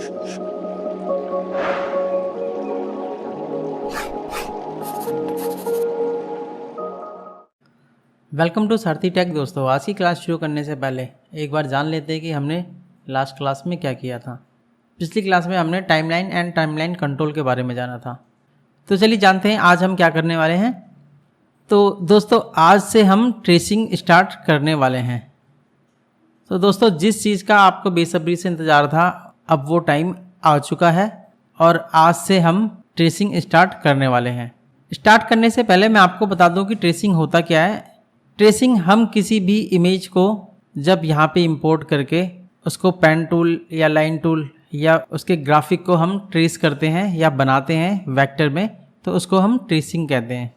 Welcome to Sarathi take. दोस्तों, आज की क्लास शुरू करने से पहले एक बार जान लेते हैं कि हमने लास्ट क्लास में क्या किया था। पिछली क्लास में हमने टाइमलाइन एंड टाइमलाइन कंट्रोल के बारे में जाना था। तो चलिए जानते हैं आज हम क्या करने वाले हैं। तो दोस्तों, आज से हम ट्रेसिंग स्टार्ट करने वाले हैं। तो दोस्तों, जिस चीज़ का आपको बेसब्री से इंतज़ार था, अब वो टाइम आ चुका है और आज से हम ट्रेसिंग स्टार्ट करने वाले हैं। स्टार्ट करने से पहले मैं आपको बता दूं कि ट्रेसिंग होता क्या है। ट्रेसिंग, हम किसी भी इमेज को जब यहाँ पे इंपोर्ट करके उसको पेन टूल या लाइन टूल या उसके ग्राफिक को हम ट्रेस करते हैं या बनाते हैं वेक्टर में, तो उसको हम ट्रेसिंग कहते हैं।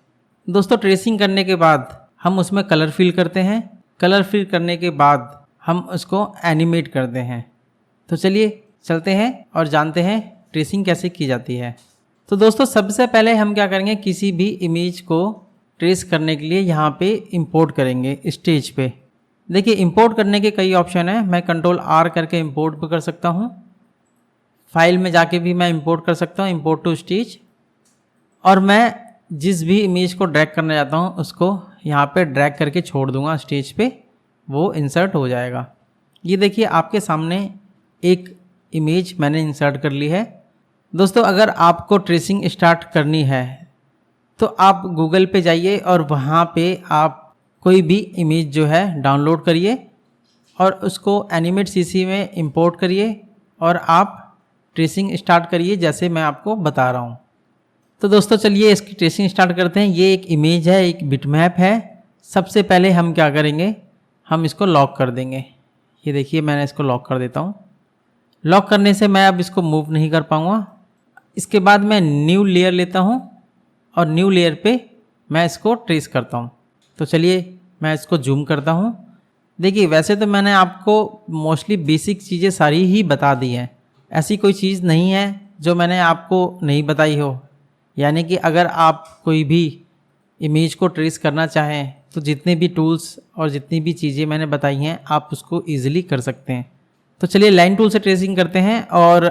दोस्तों, ट्रेसिंग करने के बाद हम उसमें कलर फिल करते हैं। कलर फिल करने के बाद हम उसको एनिमेट करते हैं। तो चलिए चलते हैं और जानते हैं ट्रेसिंग कैसे की जाती है। तो दोस्तों, सबसे पहले हम क्या करेंगे, किसी भी इमेज को ट्रेस करने के लिए यहाँ पे इंपोर्ट करेंगे स्टेज पे। देखिए, इंपोर्ट करने के कई ऑप्शन हैं। मैं कंट्रोल आर करके इंपोर्ट भी कर सकता हूँ। फाइल में जाके भी मैं इंपोर्ट कर सकता हूँ, इंपोर्ट टू स्टेज। और मैं जिस भी इमेज को ड्रैग करना चाहता हूँ उसको यहाँ पे ड्रैग करके छोड़ दूंगा स्टेज पे, वो इंसर्ट हो जाएगा। ये देखिए, आपके सामने एक इमेज मैंने इंसर्ट कर ली है। दोस्तों, अगर आपको ट्रेसिंग स्टार्ट करनी है तो आप गूगल पे जाइए और वहाँ पे आप कोई भी इमेज जो है डाउनलोड करिए और उसको एनिमेट सीसी में इंपोर्ट करिए और आप ट्रेसिंग स्टार्ट करिए जैसे मैं आपको बता रहा हूँ। तो दोस्तों, चलिए इसकी ट्रेसिंग स्टार्ट करते हैं। ये एक इमेज है, एक बिटमैप है। सबसे पहले हम क्या करेंगे, हम इसको लॉक कर देंगे। ये देखिए, मैंने इसको लॉक कर देता हूँ। लॉक करने से मैं अब इसको मूव नहीं कर पाऊँगा। इसके बाद मैं न्यू लेयर लेता हूँ और न्यू लेयर पे मैं इसको ट्रेस करता हूँ। तो चलिए मैं इसको जूम करता हूँ। देखिए, वैसे तो मैंने आपको मोस्टली बेसिक चीज़ें सारी ही बता दी हैं। ऐसी कोई चीज़ नहीं है जो मैंने आपको नहीं बताई हो। यानी कि अगर आप कोई भी इमेज को ट्रेस करना चाहें तो जितने भी टूल्स और जितनी भी चीज़ें मैंने बताई हैं आप उसको ईजिली कर सकते हैं। तो चलिए लाइन टूल से ट्रेसिंग करते हैं। और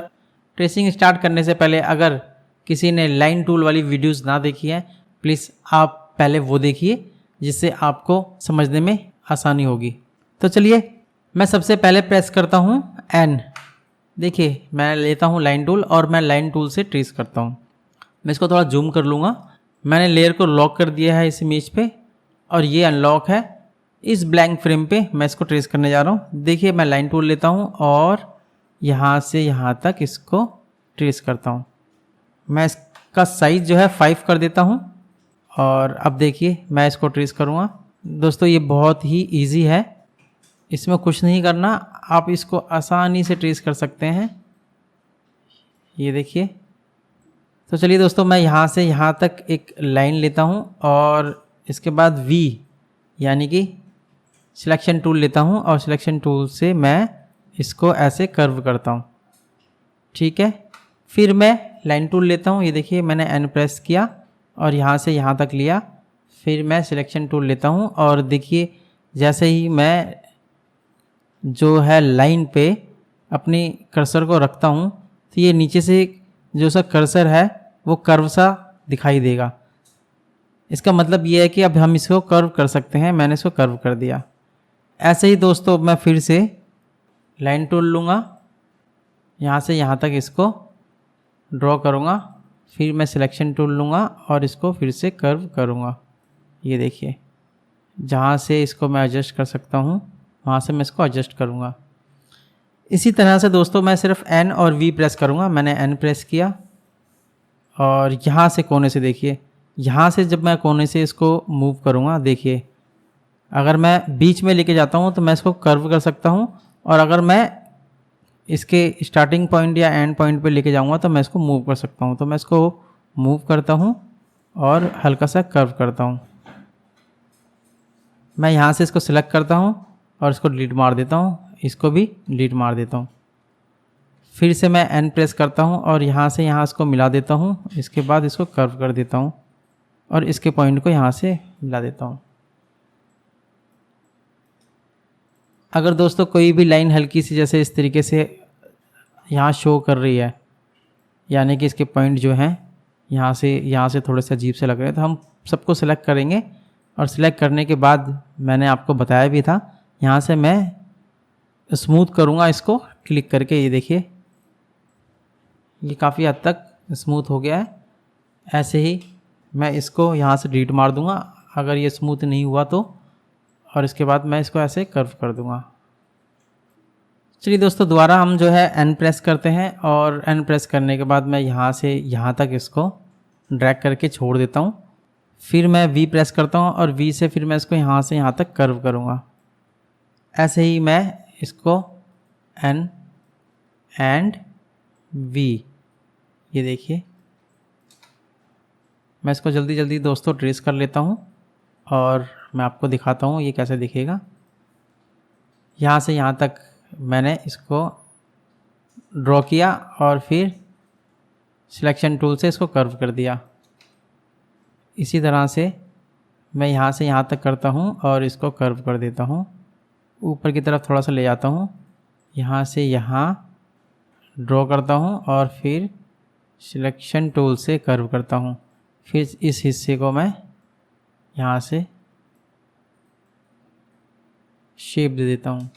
ट्रेसिंग स्टार्ट करने से पहले अगर किसी ने लाइन टूल वाली वीडियोस ना देखी है, प्लीज़ आप पहले वो देखिए, जिससे आपको समझने में आसानी होगी। तो चलिए मैं सबसे पहले प्रेस करता हूँ एन। देखिए, मैं लेता हूँ लाइन टूल और मैं लाइन टूल से ट्रेस करता हूँ। मैं इसको थोड़ा जूम कर लूँगा। मैंने लेयर को लॉक कर दिया है इस इमेज पे और ये अनलॉक है। इस ब्लैंक फ्रेम पे मैं इसको ट्रेस करने जा रहा हूँ। देखिए, मैं लाइन टूल लेता हूँ और यहाँ से यहाँ तक इसको ट्रेस करता हूँ। मैं इसका साइज़ जो है 5 कर देता हूँ और अब देखिए मैं इसको ट्रेस करूँगा। दोस्तों, ये बहुत ही ईजी है, इसमें कुछ नहीं करना, आप इसको आसानी से ट्रेस कर सकते हैं। ये देखिए। तो चलिए दोस्तों, मैं यहाँ से यहाँ तक एक लाइन लेता हूँ और इसके बाद V यानी कि सिलेक्शन टूल लेता हूँ और सिलेक्शन टूल से मैं इसको ऐसे कर्व करता हूँ। ठीक है। फिर मैं लाइन टूल लेता हूँ। ये देखिए, मैंने N प्रेस किया और यहाँ से यहाँ तक लिया। फिर मैं सिलेक्शन टूल लेता हूँ और देखिए, जैसे ही मैं जो है लाइन पे अपनी कर्सर को रखता हूँ तो ये नीचे से जो सा कर्सर है वो कर्व सा दिखाई देगा। इसका मतलब ये है कि अब हम इसको कर्व कर सकते हैं। मैंने इसको कर्व कर दिया। ऐसे ही दोस्तों, मैं फिर से लाइन टूल लूँगा, यहाँ से यहाँ तक इसको ड्रॉ करूँगा। फिर मैं सिलेक्शन टूल लूँगा और इसको फिर से कर्व करूँगा। ये देखिए, जहाँ से इसको मैं एडजस्ट कर सकता हूँ वहाँ से मैं इसको एडजस्ट करूँगा। इसी तरह से दोस्तों, मैं सिर्फ N और V प्रेस करूँगा। मैंने N प्रेस किया और यहाँ से कोने से देखिए, यहाँ से जब मैं कोने से इसको मूव करूँगा, देखिए अगर मैं बीच में लेके जाता हूँ तो मैं इसको कर्व कर सकता हूँ और अगर मैं इसके स्टार्टिंग पॉइंट या एंड पॉइंट पे लेके जाऊँगा तो मैं इसको मूव कर सकता हूँ। तो मैं इसको मूव करता हूँ और हल्का सा कर्व करता हूँ। मैं यहाँ से इसको सिलेक्ट करता हूँ और इसको डिलीट मार देता हूँ, इसको भी डिलीट मार देता हूँ। फिर से मैं N प्रेस करता हूँ और यहाँ से यहाँ इसको मिला देता हूँ। इसके बाद इसको कर्व कर देता हूँ और इसके पॉइंट को यहाँ से मिला देता हूँ। अगर दोस्तों कोई भी लाइन हल्की सी जैसे इस तरीके से यहाँ शो कर रही है, यानी कि इसके पॉइंट जो हैं यहाँ से थोड़े से अजीब से लग रहे हैं। तो हम सबको सिलेक्ट करेंगे और सिलेक्ट करने के बाद मैंने आपको बताया भी था, यहाँ से मैं स्मूथ करूँगा इसको क्लिक करके। ये देखिए ये काफ़ी हद तक स्मूथ हो गया है। ऐसे ही मैं इसको यहाँ से डिलीट मार दूँगा अगर ये स्मूथ नहीं हुआ तो, और इसके बाद मैं इसको ऐसे कर्व कर दूँगा। चलिए दोस्तों, दोबारा हम जो है एन प्रेस करते हैं और एन प्रेस करने के बाद मैं यहाँ से यहाँ तक इसको ड्रैग करके छोड़ देता हूँ। फिर मैं वी प्रेस करता हूँ और वी से फिर मैं इसको यहाँ से यहाँ तक कर्व करूँगा। ऐसे ही मैं इसको एन एंड वी, ये देखिए मैं इसको जल्दी जल्दी दोस्तों ट्रेस कर लेता हूँ और मैं आपको दिखाता हूँ ये कैसे दिखेगा। यहाँ से यहाँ तक मैंने इसको ड्रॉ किया और फिर सिलेक्शन टूल से इसको कर्व कर दिया। इसी तरह से मैं यहाँ से यहाँ तक करता हूँ और इसको कर्व कर देता हूँ, ऊपर की तरफ थोड़ा सा ले जाता हूँ, यहाँ से यहाँ ड्रॉ करता हूँ और फिर सिलेक्शन टूल से कर्व करता हूँ। फिर इस हिस्से को मैं यहाँ से शेप दे देता हूँ।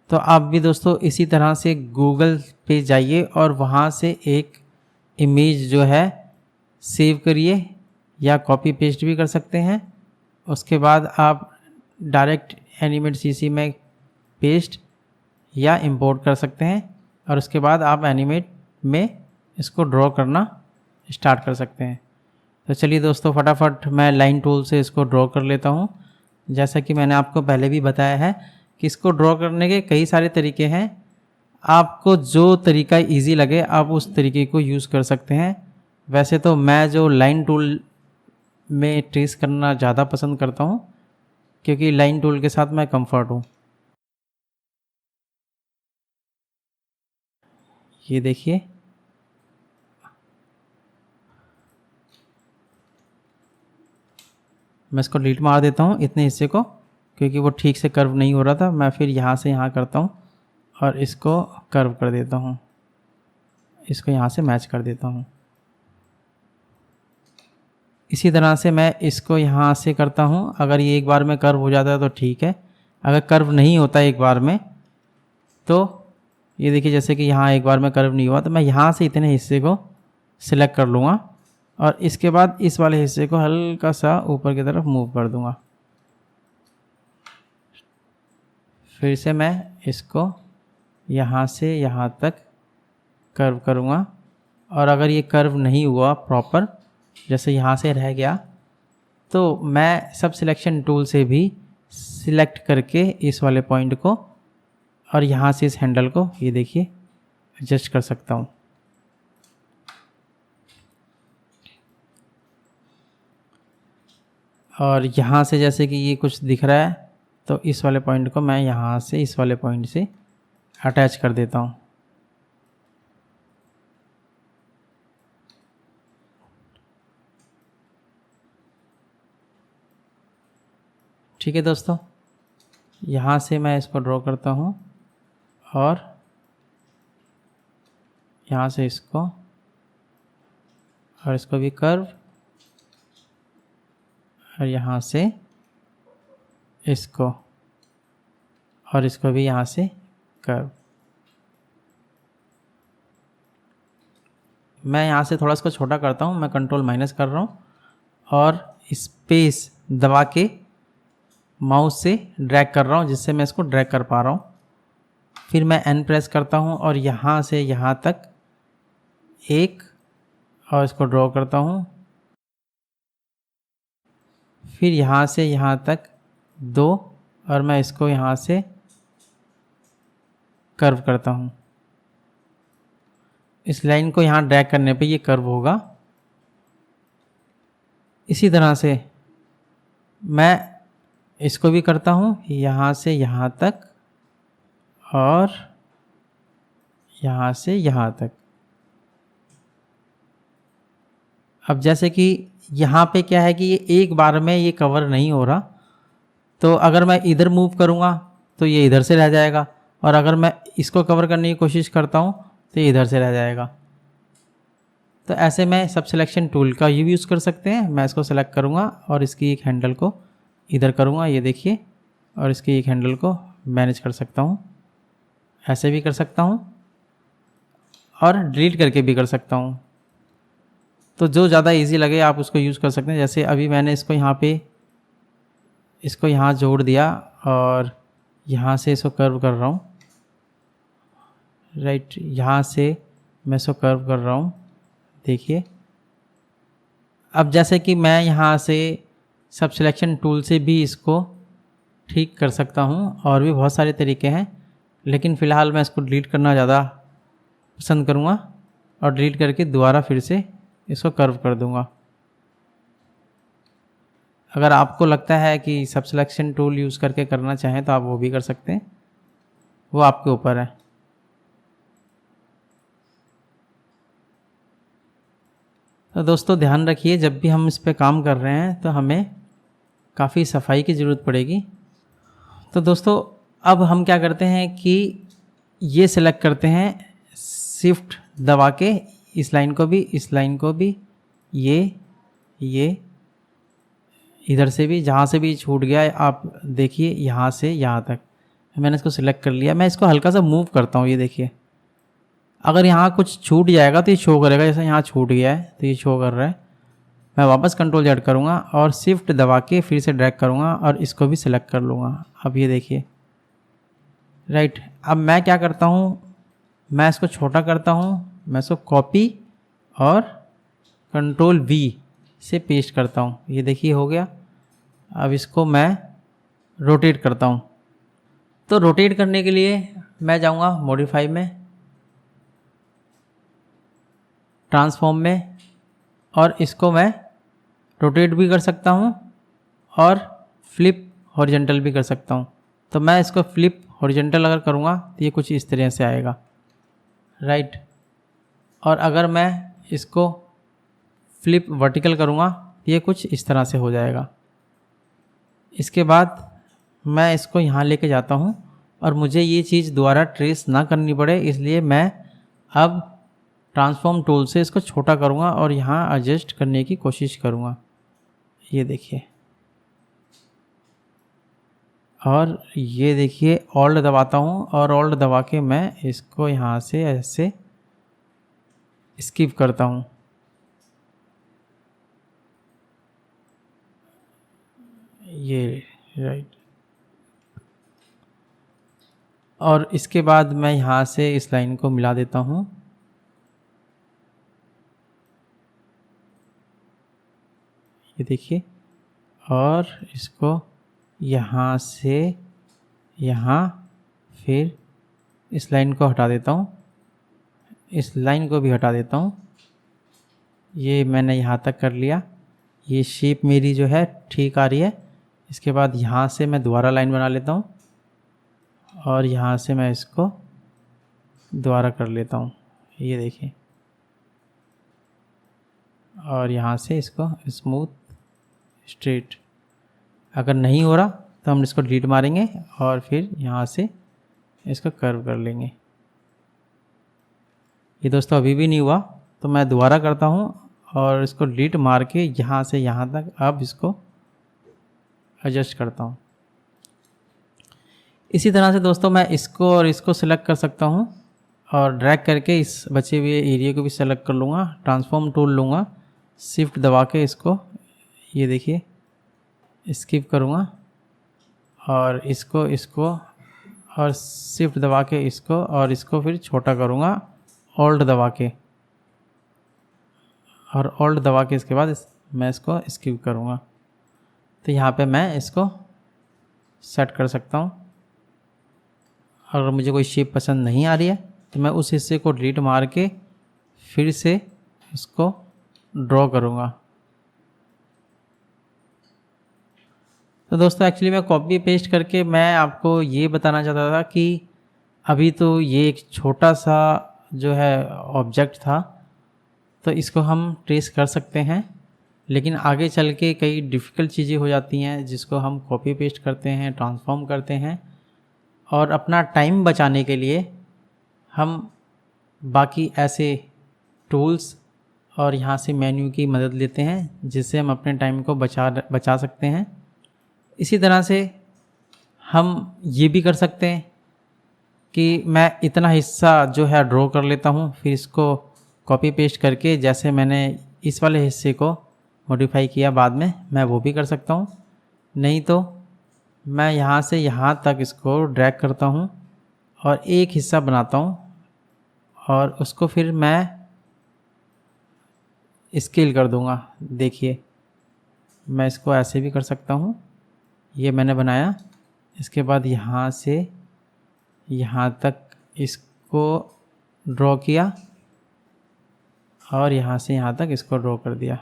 तो आप भी दोस्तों इसी तरह से गूगल पे जाइए और वहाँ से एक इमेज जो है सेव करिए, या कॉपी पेस्ट भी कर सकते हैं। उसके बाद आप डायरेक्ट एनिमेट सीसी में पेस्ट या इंपोर्ट कर सकते हैं और उसके बाद आप एनिमेट में इसको ड्रॉ करना स्टार्ट कर सकते हैं। तो चलिए दोस्तों, फटाफट मैं लाइन टूल से इसको ड्रॉ कर लेता हूँ। जैसा कि मैंने आपको पहले भी बताया है कि इसको ड्रॉ करने के कई सारे तरीके हैं। आपको जो तरीका इजी लगे आप उस तरीके को यूज़ कर सकते हैं। वैसे तो मैं जो लाइन टूल में ट्रेस करना ज़्यादा पसंद करता हूँ, क्योंकि लाइन टूल के साथ मैं कंफर्ट हूँ। ये देखिए मैं इसको डिलीट मार देता हूँ इतने हिस्से को, क्योंकि वो ठीक से कर्व नहीं हो रहा था। मैं फिर यहाँ से यहाँ करता हूँ और इसको कर्व कर देता हूँ, इसको यहाँ से मैच कर देता हूँ। इसी तरह से मैं इसको यहाँ से करता हूँ। अगर ये एक बार में कर्व हो जाता है तो ठीक है, अगर कर्व नहीं होता एक बार में तो ये देखिए जैसे कि यहाँ एक बार में कर्व नहीं हुआ तो मैं यहाँ से इतने हिस्से को सिलेक्ट कर लूँगा और इसके बाद इस वाले हिस्से को हल्का सा ऊपर की तरफ मूव कर दूँगा। फिर से मैं इसको यहाँ से यहाँ तक कर्व करूँगा और अगर ये कर्व नहीं हुआ प्रॉपर, जैसे यहाँ से रह गया, तो मैं सब सिलेक्शन टूल से भी सिलेक्ट करके इस वाले पॉइंट को और यहाँ से इस हैंडल को ये देखिए एडजस्ट कर सकता हूँ। और यहाँ से जैसे कि ये कुछ दिख रहा है तो इस वाले पॉइंट को मैं यहाँ से इस वाले पॉइंट से अटैच कर देता हूँ। ठीक है दोस्तों, यहाँ से मैं इसको ड्रॉ करता हूँ और यहाँ से इसको और इसको भी कर्व और यहाँ से इसको और इसको भी यहाँ से कर्व। मैं यहाँ से थोड़ा इसको छोटा करता हूँ, मैं कंट्रोल माइनस कर रहा हूँ और स्पेस दबा के माउस से ड्रैग कर रहा हूँ जिससे मैं इसको ड्रैग कर पा रहा हूँ। फिर मैं एन प्रेस करता हूँ और यहाँ से यहाँ तक एक और इसको ड्रॉ करता हूँ। फिर यहाँ से यहाँ तक दो और मैं इसको यहाँ से कर्व करता हूँ। इस लाइन को यहाँ ड्रैग करने पे ये कर्व होगा। इसी तरह से मैं इसको भी करता हूँ, यहाँ से यहाँ तक और यहाँ से यहाँ तक। अब जैसे कि यहाँ पे क्या है कि ये एक बार में ये कवर नहीं हो रहा, तो अगर मैं इधर मूव करूँगा तो ये इधर से रह जाएगा, और अगर मैं इसको कवर करने की कोशिश करता हूँ तो ये इधर से रह जाएगा। तो ऐसे में सब सिलेक्शन टूल का यूज़ कर सकते हैं। मैं इसको सेलेक्ट करूँगा और इसकी एक हैंडल को इधर करूँगा, ये देखिए, और इसकी एक हैंडल को मैनेज कर सकता हूँ। ऐसे भी कर सकता हूँ और डिलीट करके भी कर सकता हूँ। तो जो ज़्यादा इजी लगे आप उसको यूज़ कर सकते हैं। जैसे अभी मैंने इसको यहाँ जोड़ दिया और यहाँ से इसको कर्व कर रहा हूँ, राइट, यहाँ से मैं इसको कर्व कर रहा हूँ, देखिए। अब जैसे कि मैं यहाँ से सब सिलेक्शन टूल से भी इसको ठीक कर सकता हूँ, और भी बहुत सारे तरीके हैं, लेकिन फ़िलहाल मैं इसको डिलीट करना ज़्यादा पसंद करूँगा और डिलीट करके दोबारा फिर से इसको कर्व कर दूँगा। अगर आपको लगता है कि सब सिलेक्शन टूल यूज़ करके करना चाहें तो आप वो भी कर सकते हैं, वो आपके ऊपर है। तो दोस्तों ध्यान रखिए, जब भी हम इस पे काम कर रहे हैं तो हमें काफ़ी सफाई की ज़रूरत पड़ेगी। तो दोस्तों अब हम क्या करते हैं कि ये सिलेक्ट करते हैं, शिफ्ट दबा के इस लाइन को भी, इस लाइन को भी, ये इधर से भी, जहाँ से भी छूट गया है आप देखिए, यहाँ से यहाँ तक मैंने इसको सिलेक्ट कर लिया। मैं इसको हल्का सा मूव करता हूँ, ये देखिए। अगर यहाँ कुछ छूट जाएगा तो ये शो करेगा, जैसे यहाँ छूट गया है तो ये शो कर रहा है। मैं वापस कंट्रोल जेड करूँगा और शिफ्ट दबा के फिर से ड्रैग करूँगा और इसको भी सिलेक्ट कर लूँगा। अब ये देखिए, राइट। अब मैं क्या करता हूँ, मैं इसको छोटा करता हूँ, मैं इसको कॉपी और कंट्रोल वी से पेस्ट करता हूँ, ये देखिए हो गया। अब इसको मैं रोटेट करता हूँ। तो रोटेट करने के लिए मैं जाऊँगा मॉडिफाई में, ट्रांसफॉर्म में, और इसको मैं रोटेट भी कर सकता हूँ और फ्लिप हॉरिजॉन्टल भी कर सकता हूँ। तो मैं इसको फ्लिप हॉरिजॉन्टल अगर करूँगा तो ये कुछ इस तरह से आएगा, राइट। और अगर मैं इसको फ्लिप वर्टिकल करूँगा तो ये कुछ इस तरह से हो जाएगा। इसके बाद मैं इसको यहाँ लेके जाता हूँ और मुझे ये चीज़ दोबारा ट्रेस ना करनी पड़े, इसलिए मैं अब ट्रांसफॉर्म टूल से इसको छोटा करूँगा और यहाँ एडजस्ट करने की कोशिश करूँगा, ये देखिए। और ये देखिए, ऑल्ट दबाता हूँ और ऑल्ट दबा के मैं इसको यहाँ से ऐसे स्किप करता हूँ, ये, राइट। और इसके बाद मैं यहाँ से इस लाइन को मिला देता हूँ, ये देखिए। और इसको यहाँ से यहाँ, फिर इस लाइन को हटा देता हूँ, इस लाइन को भी हटा देता हूँ। ये मैंने यहाँ तक कर लिया। ये शेप मेरी जो है ठीक आ रही है। इसके बाद यहाँ से मैं दोबारा लाइन बना लेता हूँ और यहाँ से मैं इसको दोबारा कर लेता हूँ, ये देखिए। और यहाँ से इसको स्मूथ स्ट्रेट। अगर नहीं हो रहा तो हम इसको डिलीट मारेंगे और फिर यहाँ से इसको कर्व कर लेंगे। ये दोस्तों अभी भी नहीं हुआ तो मैं दोबारा करता हूँ और इसको डिलीट मार के यहाँ से यहाँ तक अब इसको एडजस्ट करता हूँ। इसी तरह से दोस्तों मैं इसको और इसको सिलेक्ट कर सकता हूँ और ड्रैग करके इस बचे हुए एरिया को भी सेलेक्ट कर लूँगा। ट्रांसफॉर्म टूल लूँगा, शिफ्ट दबा के इसको, ये देखिए, स्किप करूँगा और इसको और शिफ्ट दबा के इसको और इसको फिर छोटा करूँगा ऑल्ट दबा के, और ऑल्ट दबा के इसके बाद मैं इसको स्किप करूँगा। तो यहाँ पे मैं इसको सेट कर सकता हूँ। अगर मुझे कोई शेप पसंद नहीं आ रही है तो मैं उस हिस्से को डिलीट मार के फिर से इसको ड्रॉ करूँगा। तो दोस्तों एक्चुअली मैं कॉपी पेस्ट करके मैं आपको ये बताना चाहता था कि अभी तो ये एक छोटा सा जो है ऑब्जेक्ट था, तो इसको हम ट्रेस कर सकते हैं, लेकिन आगे चल के कई डिफ़िकल्ट चीज़ें हो जाती हैं जिसको हम कॉपी पेस्ट करते हैं, ट्रांसफॉर्म करते हैं, और अपना टाइम बचाने के लिए हम बाकी ऐसे टूल्स और यहाँ से मेन्यू की मदद लेते हैं जिससे हम अपने टाइम को बचा सकते हैं। इसी तरह से हम ये भी कर सकते हैं कि मैं इतना हिस्सा जो है ड्रॉ कर लेता हूँ, फिर इसको कॉपी पेस्ट करके जैसे मैंने इस वाले हिस्से को मॉडिफाई किया बाद में, मैं वो भी कर सकता हूँ। नहीं तो मैं यहाँ से यहाँ तक इसको ड्रैग करता हूँ और एक हिस्सा बनाता हूँ और उसको फिर मैं स्केल कर दूँगा। देखिए मैं इसको ऐसे भी कर सकता हूँ। ये मैंने बनाया, इसके बाद यहाँ से यहाँ तक इसको ड्रॉ किया और यहाँ से यहाँ तक इसको ड्रॉ कर दिया।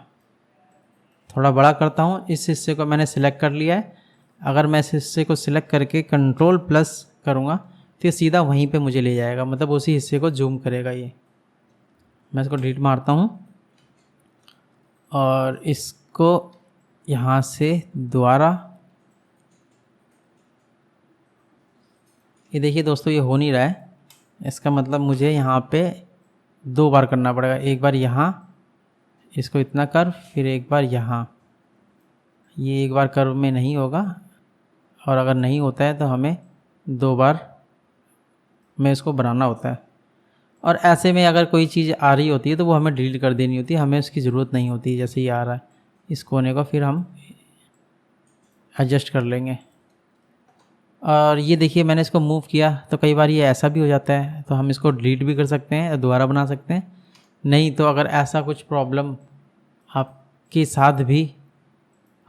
थोड़ा बड़ा करता हूँ। इस हिस्से को मैंने सिलेक्ट कर लिया है। अगर मैं इस हिस्से को सिलेक्ट करके कंट्रोल प्लस करूँगा तो ये सीधा वहीं पे मुझे ले जाएगा, मतलब उसी हिस्से को जूम करेगा ये। मैं इसको डिलीट मारता हूँ और इसको यहाँ से दोबारा, ये देखिए दोस्तों ये हो नहीं रहा है। इसका मतलब मुझे यहाँ पे 2 बार करना पड़ेगा। एक बार यहाँ इसको इतना कर, फिर एक बार यहाँ। ये एक बार कर्व में नहीं होगा और अगर नहीं होता है तो हमें 2 बार में इसको बनाना होता है। और ऐसे में अगर कोई चीज़ आ रही होती है तो वो हमें डिलीट कर देनी होती है, हमें उसकी ज़रूरत नहीं होती। जैसे ये आ रहा है इस कोने को फिर हम एडजस्ट कर लेंगे। और ये देखिए मैंने इसको मूव किया तो कई बार ये ऐसा भी हो जाता है, तो हम इसको डिलीट भी कर सकते हैं और दोबारा बना सकते हैं। नहीं तो अगर ऐसा कुछ प्रॉब्लम आपके साथ भी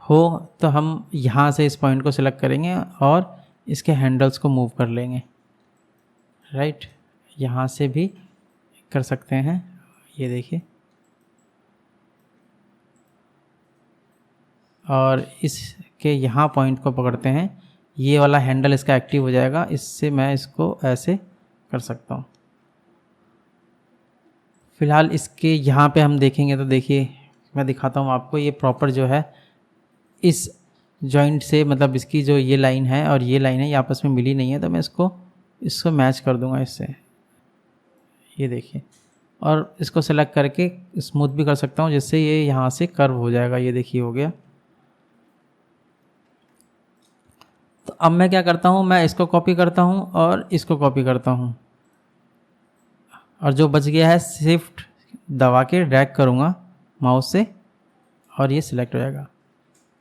हो तो हम यहाँ से इस पॉइंट को सिलेक्ट करेंगे और इसके हैंडल्स को मूव कर लेंगे। राइट, यहाँ से भी कर सकते हैं। ये देखिए, और इसके यहाँ पॉइंट को पकड़ते हैं, ये वाला हैंडल इसका एक्टिव हो जाएगा। इससे मैं इसको ऐसे कर सकता हूँ। फ़िलहाल इसके यहाँ पे हम देखेंगे तो देखिए मैं दिखाता हूँ आपको। ये प्रॉपर जो है इस जॉइंट से, मतलब इसकी जो ये लाइन है और ये लाइन है ये आपस में मिली नहीं है, तो मैं इसको मैच कर दूंगा इससे। ये देखिए, और इसको सेलेक्ट करके स्मूथ भी कर सकता हूँ जिससे ये यहाँ से कर्व हो जाएगा। ये देखिए हो गया। तो अब मैं क्या करता हूँ, मैं इसको कॉपी करता हूँ और इसको कॉपी करता हूँ और जो बच गया है शिफ्ट दबा के ड्रैग करूँगा माउस से और ये सिलेक्ट हो जाएगा।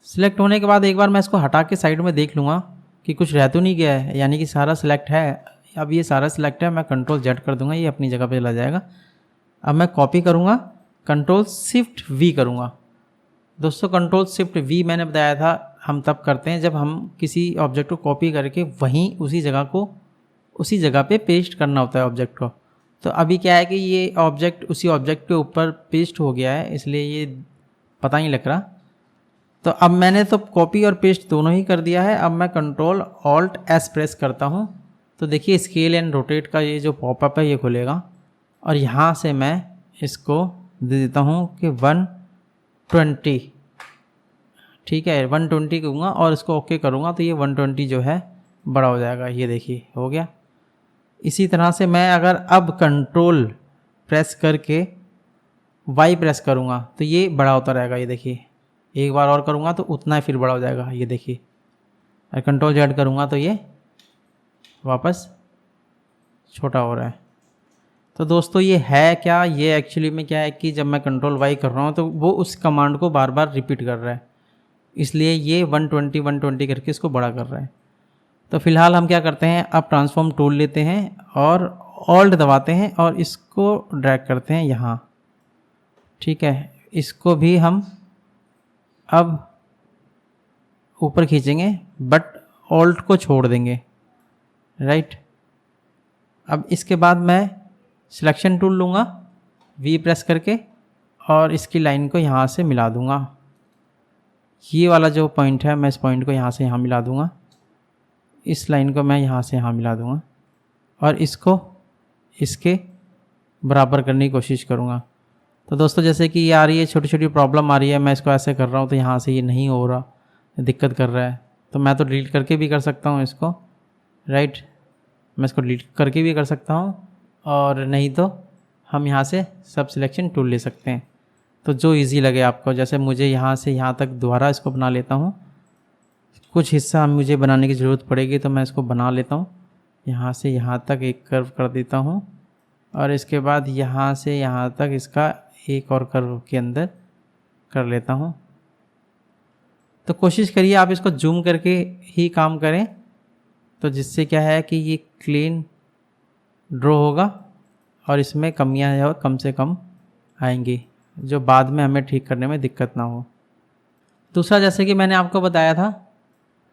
सिलेक्ट होने के बाद एक बार मैं इसको हटा के साइड में देख लूँगा कि कुछ रह तो नहीं गया है, यानी कि सारा सिलेक्ट है। अब ये सारा सिलेक्ट है, मैं कंट्रोल जेड कर दूंगा, ये अपनी जगह पे चला जाएगा। अब मैं कॉपी करूँगा, कंट्रोल शिफ्ट वी करूँगा। दोस्तों कंट्रोल शिफ्ट वी मैंने बताया था हम तब करते हैं जब हम किसी ऑब्जेक्ट को कॉपी करके वहीं उसी जगह पे पेस्ट करना होता है ऑब्जेक्ट को। तो अभी क्या है कि ये ऑब्जेक्ट उसी ऑब्जेक्ट के ऊपर पेस्ट हो गया है, इसलिए ये पता नहीं लग रहा। तो अब मैंने तो कॉपी और पेस्ट दोनों ही कर दिया है। अब मैं कंट्रोल ऑल्ट एस प्रेस करता हूँ तो देखिए स्केल एंड रोटेट का ये जो पॉपअप है ये खुलेगा और यहाँ से मैं इसको दे देता हूँ कि 120। ठीक है, 120 कहूँगा और इसको ओके करूँगा तो ये 120 जो है बड़ा हो जाएगा। ये देखिए हो गया। इसी तरह से मैं अगर अब कंट्रोल प्रेस करके वाई प्रेस करूँगा तो ये बड़ा होता रहेगा। ये देखिए, एक बार और करूँगा तो उतना ही फिर बड़ा हो जाएगा। ये देखिए, और कंट्रोल जेड करूँगा तो ये वापस छोटा हो रहा है। तो दोस्तों ये है क्या, ये एक्चुअली में क्या है कि जब मैं कंट्रोल वाई कर रहा हूँ तो वो उस कमांड को बार बार रिपीट कर रहा है, इसलिए ये 120 करके इसको बड़ा कर रहा है। तो फिलहाल हम क्या करते हैं, अब ट्रांसफॉर्म टूल लेते हैं और ऑल्ट दबाते हैं और इसको ड्रैग करते हैं यहाँ। ठीक है, इसको भी हम अब ऊपर खींचेंगे बट ऑल्ट को छोड़ देंगे। राइट, अब इसके बाद मैं सिलेक्शन टूल लूँगा वी प्रेस करके और इसकी लाइन को यहाँ से मिला दूँगा। ये वाला जो पॉइंट है मैं इस पॉइंट को यहाँ से यहाँ मिला दूँगा, इस लाइन को मैं यहाँ से यहाँ मिला दूँगा और इसको इसके बराबर करने की कोशिश करूँगा। तो दोस्तों जैसे कि ये आ रही है, छोटी छोटी प्रॉब्लम आ रही है, मैं इसको ऐसे कर रहा हूँ तो यहाँ से ये नहीं हो रहा, दिक्कत कर रहा है, तो मैं तो डिलीट करके भी कर सकता हूँ इसको। राइट, मैं इसको डिलीट करके भी कर सकता हूँ, और नहीं तो हम यहाँ से सब सिलेक्शन टूल ले सकते हैं। तो जो इजी लगे आपको, जैसे मुझे यहाँ से यहाँ तक दोबारा इसको बना लेता हूँ। कुछ हिस्सा मुझे बनाने की ज़रूरत पड़ेगी तो मैं इसको बना लेता हूँ। यहाँ से यहाँ तक एक कर्व कर देता हूँ, और इसके बाद यहाँ से यहाँ तक इसका एक और कर्व के अंदर कर लेता हूँ। तो कोशिश करिए आप इसको जूम करके ही काम करें, तो जिससे क्या है कि ये क्लीन ड्रॉ होगा और इसमें कमियां जो कम से कम आएंगी, जो बाद में हमें ठीक करने में दिक्कत ना हो। दूसरा, जैसे कि मैंने आपको बताया था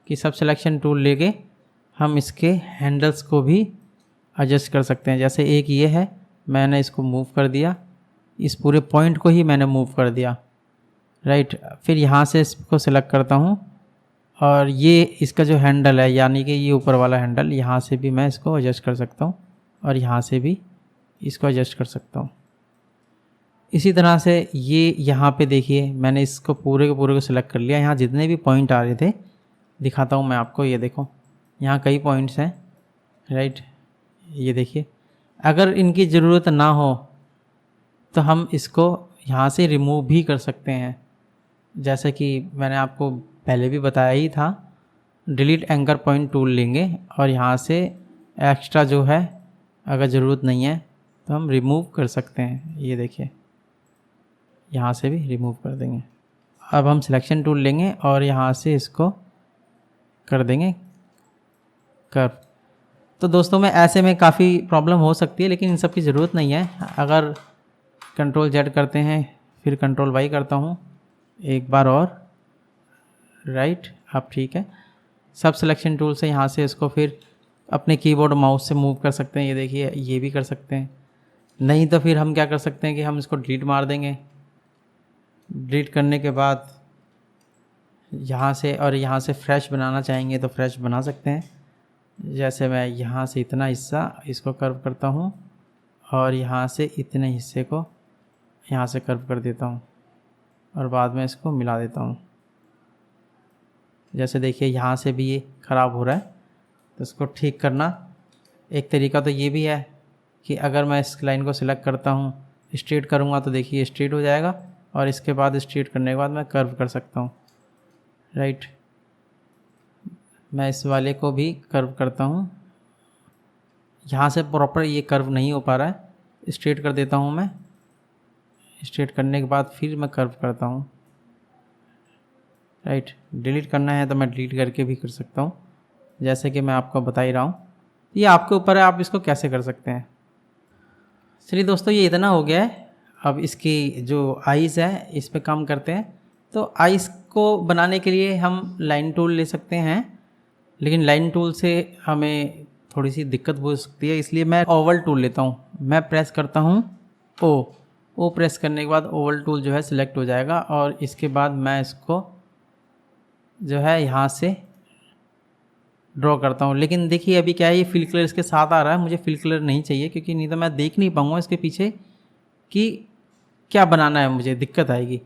कि सब सिलेक्शन टूल लेके हम इसके हैंडल्स को भी एडजस्ट कर सकते हैं। जैसे एक ये है, मैंने इसको मूव कर दिया, इस पूरे पॉइंट को ही मैंने मूव कर दिया, राइट। फिर यहाँ से इसको सिलेक्ट करता हूँ, और ये इसका जो हैंडल है, यानी कि ये ऊपर वाला हैंडल, यहाँ से भी मैं इसको एडजस्ट कर सकता हूँ, और यहाँ से भी इसको एडजस्ट कर सकता हूँ। इसी तरह से ये यहाँ पे देखिए, मैंने इसको पूरे के पूरे को सिलेक्ट कर लिया। यहाँ जितने भी पॉइंट आ रहे थे दिखाता हूँ मैं आपको, ये देखो यहाँ कई पॉइंट्स हैं, राइट। ये देखिए, अगर इनकी ज़रूरत ना हो तो हम इसको यहाँ से रिमूव भी कर सकते हैं। जैसे कि मैंने आपको पहले भी बताया ही था, डिलीट एंकर पॉइंट टूल लेंगे और यहाँ से एक्स्ट्रा जो है अगर ज़रूरत नहीं है तो हम रिमूव कर सकते हैं। ये देखिए, यहाँ से भी रिमूव कर देंगे। अब हम सिलेक्शन टूल लेंगे और यहाँ से इसको कर देंगे कर्व। तो दोस्तों में ऐसे में काफ़ी प्रॉब्लम हो सकती है, लेकिन इन सब की ज़रूरत नहीं है। अगर कंट्रोल जेड करते हैं, फिर कंट्रोल वाई करता हूँ एक बार और, राइट। अब ठीक है, सब सिलेक्शन टूल से यहाँ से इसको फिर अपने कीबोर्ड माउस से मूव कर सकते हैं। ये देखिए, ये भी कर सकते हैं। नहीं तो फिर हम क्या कर सकते हैं कि हम इसको डिलीट मार देंगे। डिलीट करने के बाद यहाँ से, और यहाँ से फ्रेश बनाना चाहेंगे तो फ्रेश बना सकते हैं। जैसे मैं यहाँ से इतना हिस्सा इसको कर्व करता हूँ, और यहाँ से इतने हिस्से को यहाँ से कर्व कर देता हूँ, और बाद में इसको मिला देता हूँ। जैसे देखिए, यहाँ से भी ये ख़राब हो रहा है, तो इसको ठीक करना एक तरीका तो ये भी है कि अगर मैं इस लाइन को सिलेक्ट करता हूँ, स्ट्रेट करूँगा तो देखिए स्ट्रेट हो जाएगा, और इसके बाद स्ट्रेट करने के बाद मैं कर्व कर सकता हूँ, राइट। मैं इस वाले को भी कर्व करता हूँ। यहाँ से प्रॉपर ये कर्व नहीं हो पा रहा है, स्ट्रेट कर देता हूँ मैं। स्ट्रेट करने के बाद फिर मैं कर्व करता हूँ, राइट। डिलीट करना है तो मैं डिलीट करके भी कर सकता हूँ, जैसे कि मैं आपको बता ही रहा हूँ। ये आपके ऊपर है, आप इसको कैसे कर सकते हैं। चलिए दोस्तों, ये इतना हो गया है। अब इसकी जो आइज़ है इस पे काम करते हैं। तो आइज़ को बनाने के लिए हम लाइन टूल ले सकते हैं, लेकिन लाइन टूल से हमें थोड़ी सी दिक्कत हो सकती है, इसलिए मैं ओवल टूल लेता हूँ। मैं प्रेस करता हूँ ओ प्रेस करने के बाद ओवल टूल जो है सिलेक्ट हो जाएगा, और इसके बाद मैं इसको जो है यहाँ से ड्रॉ करता हूँ। लेकिन देखिए अभी क्या है, ये फिल कलर इसके साथ आ रहा है, मुझे फिल कलर नहीं चाहिए, क्योंकि नहीं तो मैं देख नहीं पाऊँगा इसके पीछे कि क्या बनाना है, मुझे दिक्कत आएगी।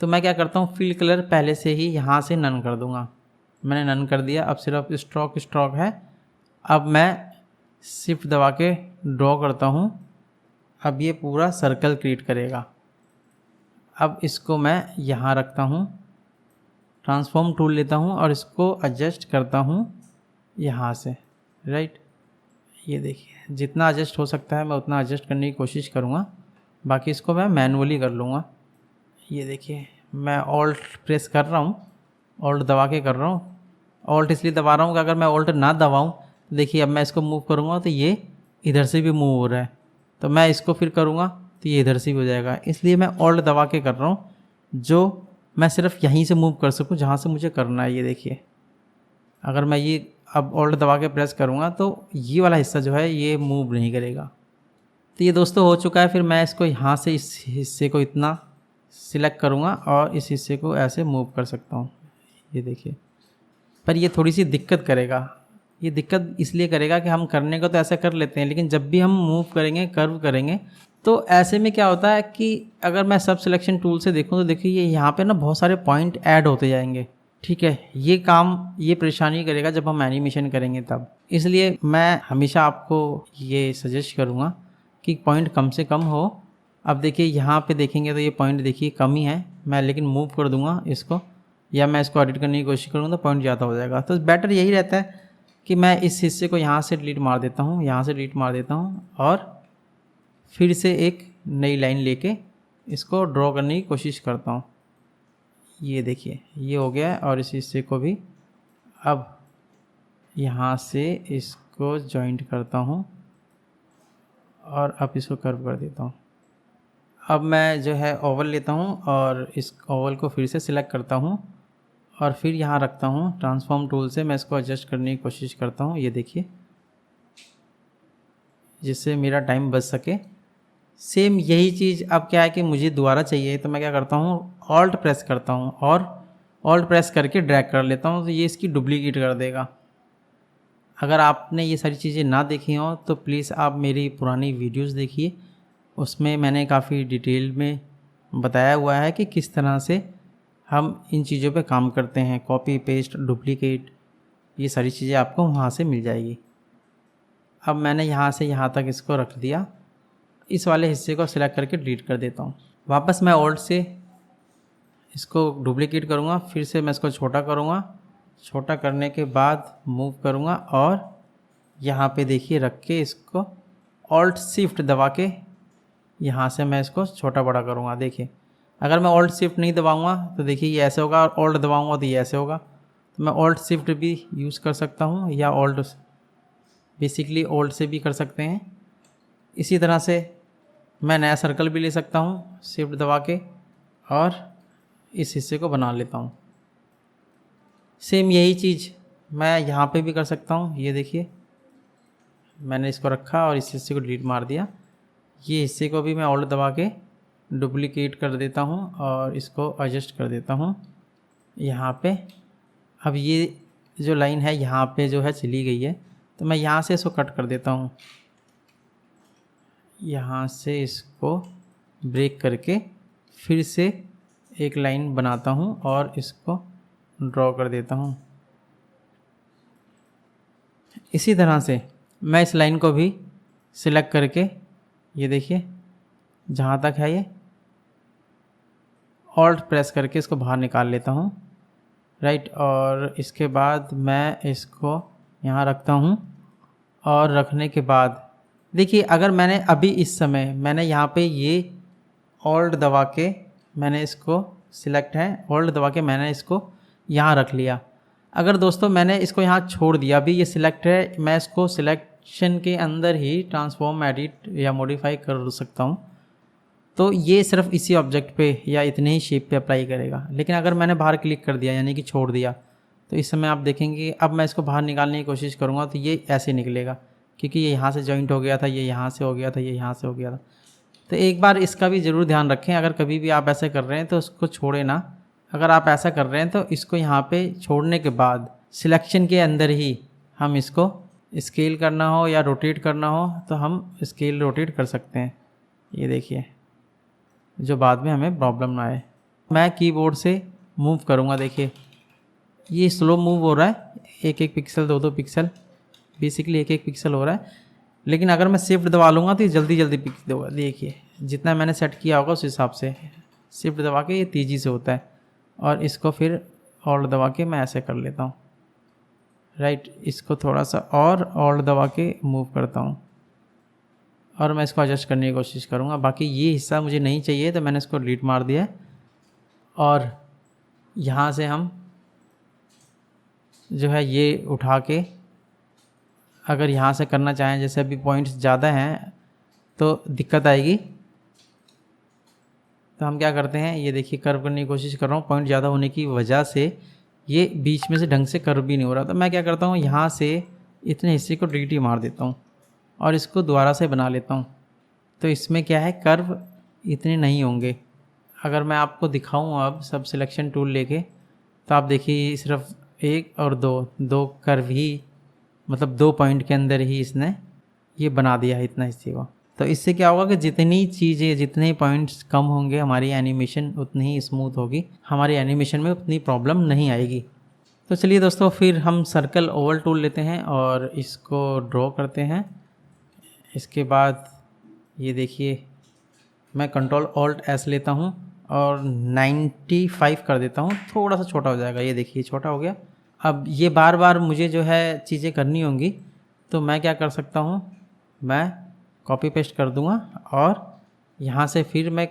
तो मैं क्या करता हूँ, फिल कलर पहले से ही यहाँ से नन कर दूँगा। मैंने नन कर दिया। अब सिर्फ स्ट्रोक है। अब मैं शिफ्ट दबा के ड्रॉ करता हूँ। अब ये पूरा सर्कल क्रिएट करेगा। अब इसको मैं यहाँ रखता हूँ, ट्रांसफॉर्म टूल लेता हूँ और इसको एडजस्ट करता हूँ यहाँ से, राइट। ये देखिए, जितना एडजस्ट हो सकता है मैं उतना एडजस्ट करने की कोशिश करूँगा, बाकी इसको मैं मैनुअली कर लूँगा। ये देखिए, मैं ऑल्ट प्रेस कर रहा हूँ, ऑल्ट दबा के कर रहा हूँ। ऑल्ट इसलिए दबा रहा हूँ कि अगर मैं ऑल्ट ना दबाऊँ तो देखिए अब मैं इसको मूव करूँगा तो ये इधर से भी मूव हो रहा है, तो मैं इसको फिर करूँगा तो ये इधर से भी हो जाएगा। इसलिए मैं ऑल्ट दबा के कर रहा हूँ, जो मैं सिर्फ यहीं से मूव कर सकूँ जहाँ से मुझे करना है। ये देखिए, अगर मैं ये अब ऑल्ट दबा के प्रेस करूँगा तो ये वाला हिस्सा जो है ये मूव नहीं करेगा। तो ये दोस्तों हो चुका है। फिर मैं इसको यहाँ से इस हिस्से को इतना सिलेक्ट करूँगा और इस हिस्से को ऐसे मूव कर सकता हूँ। ये देखिए, पर ये थोड़ी सी दिक्कत करेगा। ये दिक्कत इसलिए करेगा कि हम करने को तो ऐसा कर लेते हैं, लेकिन जब भी हम मूव करेंगे, कर्व करेंगे, तो ऐसे में क्या होता है कि अगर मैं सब सिलेक्शन टूल से देखूं तो देखिए ये यहाँ पे ना बहुत सारे पॉइंट ऐड होते जाएंगे। ठीक है, ये काम ये परेशानी करेगा जब हम एनिमेशन करेंगे तब। इसलिए मैं हमेशा आपको ये सजेस्ट करूँगा कि पॉइंट कम से कम हो। अब देखिए यहाँ पे देखेंगे तो ये पॉइंट देखिए कम ही है, मैं लेकिन मूव कर दूँगा इसको या मैं इसको एडिट करने की कोशिश करूँगा तो पॉइंट ज़्यादा हो जाएगा। तो बेटर यही रहता है कि मैं इस हिस्से को यहाँ से डिलीट मार देता हूँ, यहाँ से डिलीट मार देता हूँ और फिर से एक नई लाइन लेके इसको ड्रॉ करने की कोशिश करता हूँ। ये देखिए ये हो गया है और इस हिस्से को भी अब यहाँ से इसको जॉइंट करता हूँ और अब इसको कर्व कर देता हूँ। अब मैं जो है ओवल लेता हूँ और इस ओवल को फिर से सिलेक्ट करता हूँ और फिर यहाँ रखता हूँ। ट्रांसफॉर्म टूल से मैं इसको एडजस्ट करने की कोशिश करता हूँ, ये देखिए, जिससे मेरा टाइम बच सके। सेम यही चीज़ अब क्या है कि मुझे दोबारा चाहिए तो मैं क्या करता हूँ, ऑल्ट प्रेस करता हूँ और ऑल्ट प्रेस करके ड्रैग कर लेता हूँ, तो ये इसकी डुप्लीकेट कर देगा। अगर आपने ये सारी चीज़ें ना देखी हों तो प्लीज़ आप मेरी पुरानी वीडियोस देखिए, उसमें मैंने काफ़ी डिटेल में बताया हुआ है कि किस तरह से हम इन चीज़ों पे काम करते हैं। कॉपी पेस्ट डुप्लीकेट ये सारी चीज़ें आपको वहाँ से मिल जाएगी। अब मैंने यहाँ से यहाँ तक इसको रख दिया, इस वाले हिस्से को सिलेक्ट करके डिलीट कर देता हूँ। वापस मैं ऑल्ट से इसको डुप्लीकेट करूँगा, फिर से मैं इसको छोटा करूँगा, छोटा करने के बाद मूव करूँगा और यहाँ पे देखिए रख के इसको ऑल्ट शिफ्ट दबा के यहाँ से मैं इसको छोटा बड़ा करूँगा। देखिए अगर मैं ऑल्ट शिफ्ट नहीं दबाऊँगा तो देखिए ये ऐसे होगा और ऑल्ट दबाऊँगा तो ये ऐसे होगा। तो मैं ऑल्ट शिफ्ट भी यूज़ कर सकता हूँ या ऑल्ट बेसिकली ऑल्ट से भी कर सकते हैं। इसी तरह से मैं नया सर्कल भी ले सकता हूँ शिफ्ट दबा के और इस हिस्से को बना लेता हूँ। सेम यही चीज़ मैं यहाँ पे भी कर सकता हूँ। ये देखिए मैंने इसको रखा और इस हिस्से को डिलीट मार दिया। ये हिस्से को भी मैं ऑल्ट दबा के डुप्लीकेट कर देता हूँ और इसको एडजस्ट कर देता हूँ यहाँ पे। अब ये जो लाइन है यहाँ पे जो है चली गई है, तो मैं यहाँ से इसको कट कर देता हूँ। यहाँ से इसको ब्रेक करके फिर से एक लाइन बनाता हूँ और इसको ड्रॉ कर देता हूँ। इसी तरह से मैं इस लाइन को भी सिलेक्ट करके ये देखिए जहाँ तक है ये ऑल्ट प्रेस करके इसको बाहर निकाल लेता हूँ, राइट। और इसके बाद मैं इसको यहाँ रखता हूँ और रखने के बाद देखिए अगर मैंने अभी इस समय मैंने यहाँ पे ये ऑल्ट दबा के मैंने इसको सिलेक्ट है, ऑल्ट दबा के मैंने इसको यहाँ रख लिया। अगर दोस्तों मैंने इसको यहाँ छोड़ दिया, अभी ये सिलेक्ट है, मैं इसको सिलेक्शन के अंदर ही ट्रांसफॉर्म एडिट या मॉडिफाई कर सकता हूँ, तो ये सिर्फ इसी ऑब्जेक्ट पे या इतने ही शेप पे अप्लाई करेगा। लेकिन अगर मैंने बाहर क्लिक कर दिया यानी कि छोड़ दिया, तो इस समय आप देखेंगे अब मैं इसको बाहर निकालने की कोशिश करूँगा तो ये ऐसे निकलेगा, क्योंकि ये यहाँ से जॉइंट हो गया था, ये यहाँ से हो गया था, ये यहाँ से हो गया था। तो एक बार इसका भी ज़रूर ध्यान रखें, अगर कभी भी आप ऐसा कर रहे हैं तो उसको छोड़े ना। अगर आप ऐसा कर रहे हैं तो इसको यहाँ पे छोड़ने के बाद सिलेक्शन के अंदर ही हम इसको स्केल करना हो या रोटेट करना हो तो हम स्केल रोटेट कर सकते हैं। ये देखिए जो बाद में हमें प्रॉब्लम ना आए। मैं कीबोर्ड से मूव करूँगा, देखिए ये स्लो मूव हो रहा है, एक एक पिक्सल दो पिक्सल, बेसिकली एक एक पिक्सल हो रहा है। लेकिन अगर मैं शिफ्ट दबा लूँगा तो ये जल्दी जल्दी पिक्सल होगा। देखिए जितना मैंने सेट किया होगा उस हिसाब से शिफ्ट दबा के ये तेज़ी से होता है। और इसको फिर ऑल्ट दबा के मैं ऐसे कर लेता हूँ, राइट। इसको थोड़ा सा और ऑल्ट दबा के मूव करता हूँ और मैं इसको एडजस्ट करने की कोशिश करूँगा। बाकी ये हिस्सा मुझे नहीं चाहिए तो मैंने इसको डिलीट मार दिया है। और यहाँ से हम जो है ये उठा के अगर यहाँ से करना चाहें, जैसे अभी पॉइंट्स ज़्यादा हैं तो दिक्कत आएगी, तो हम क्या करते हैं, ये देखिए कर्व करने की कोशिश कर रहा हूँ, पॉइंट ज़्यादा होने की वजह से ये बीच में से ढंग से कर्व भी नहीं हो रहा। तो मैं क्या करता हूँ, यहाँ से इतने हिस्से को डिलीट ही मार देता हूँ और इसको दोबारा से बना लेता हूँ। तो इसमें क्या है, कर्व इतने नहीं होंगे। अगर मैं आपको दिखाऊँ अब सब सिलेक्शन टूल लेके, तो आप देखिए सिर्फ एक और दो कर्व ही, मतलब 2 पॉइंट के अंदर ही इसने ये बना दिया है इतना हिस्से को। तो इससे क्या होगा कि जितनी चीज़ें, जितने पॉइंट्स कम होंगे हमारी एनिमेशन उतनी ही स्मूथ होगी, हमारी एनिमेशन में उतनी प्रॉब्लम नहीं आएगी। तो चलिए दोस्तों, फिर हम सर्कल ओवल टूल लेते हैं और इसको ड्रॉ करते हैं। इसके बाद ये देखिए, मैं कंट्रोल ऑल्ट एस लेता हूँ और 95 कर देता हूँ, थोड़ा सा छोटा हो जाएगा। ये देखिए छोटा हो गया। अब ये बार बार मुझे जो है चीज़ें करनी होंगी, तो मैं क्या कर सकता हूँ, मैं कॉपी पेस्ट कर दूँगा और यहाँ से फिर मैं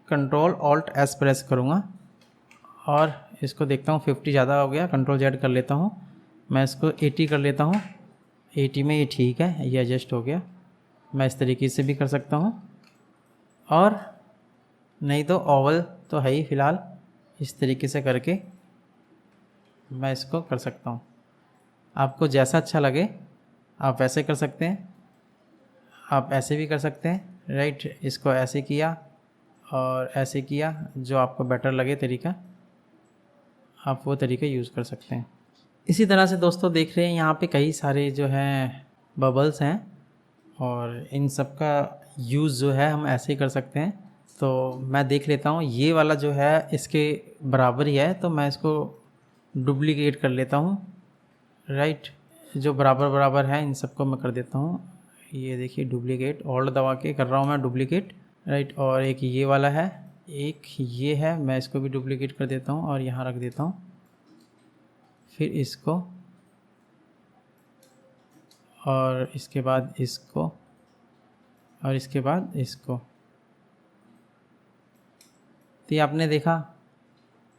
कंट्रोल ऑल्ट एस प्रेस करूँगा और इसको देखता हूँ 50 ज़्यादा हो गया, कंट्रोल जेड कर लेता हूँ। मैं इसको 80 कर लेता हूँ, 80 में ये ठीक है, ये एडजस्ट हो गया। मैं इस तरीके से भी कर सकता हूँ और नहीं तो ओवल तो है ही फ़िलहाल, इस तरीके से करके मैं इसको कर सकता हूँ। आपको जैसा अच्छा लगे आप वैसे कर सकते हैं, आप ऐसे भी कर सकते हैं, राइट। इसको ऐसे किया और ऐसे किया, जो आपको बेटर लगे तरीका आप वो तरीका यूज़ कर सकते हैं। इसी तरह से दोस्तों देख रहे हैं यहाँ पे कई सारे जो हैं बबल्स हैं और इन सब का यूज़ जो है हम ऐसे ही कर सकते हैं। तो मैं देख लेता हूँ, ये वाला जो है इसके बराबर ही है, तो मैं इसको डुप्लीकेट कर लेता हूँ, राइट। जो बराबर बराबर है इन सबको मैं कर देता हूँ। ये देखिए डुप्लीकेट, ऑल्ट दबा के कर रहा हूँ मैं डुप्लीकेट, राइट। और एक ये वाला है, एक ये है, मैं इसको भी डुप्लीकेट कर देता हूँ और यहाँ रख देता हूँ। फिर इसको और इसके बाद इसको और इसके बाद इसको, तो ये आपने देखा।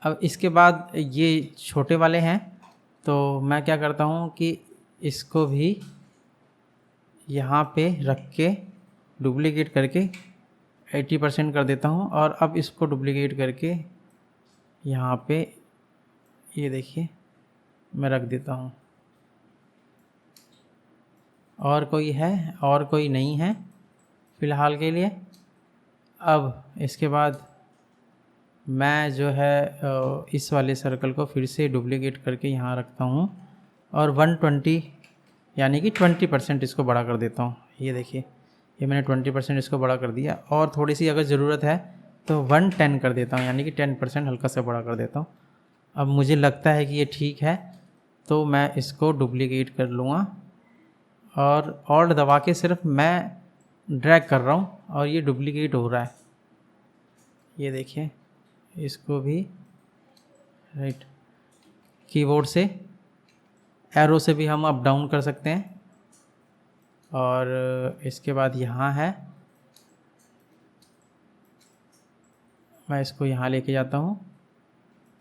अब इसके बाद ये छोटे वाले हैं, तो मैं क्या करता हूँ कि इसको भी यहाँ पे रख के डुप्लीकेट करके 80% कर देता हूँ और अब इसको डुप्लीकेट करके यहाँ पे ये देखिए मैं रख देता हूँ। और कोई है? और कोई नहीं है फ़िलहाल के लिए। अब इसके बाद मैं जो है इस वाले सर्कल को फिर से डुप्लीकेट करके यहाँ रखता हूँ और 120 यानी कि 20% इसको बड़ा कर देता हूँ। ये देखिए, ये मैंने 20% इसको बड़ा कर दिया और थोड़ी सी अगर ज़रूरत है तो 110 कर देता हूँ, यानी कि 10% हल्का सा बड़ा कर देता हूँ। अब मुझे लगता है कि ये ठीक है, तो मैं इसको डुप्लीकेट कर लूँगा और ऑल्ट दबा के सिर्फ मैं ड्रैग कर रहा हूँ और ये डुप्लीकेट हो रहा है। ये देखिए, इसको भी राइट कीबोर्ड से एरो से भी हम अप डाउन कर सकते हैं। और इसके बाद यहाँ है, मैं इसको यहाँ लेके जाता हूँ।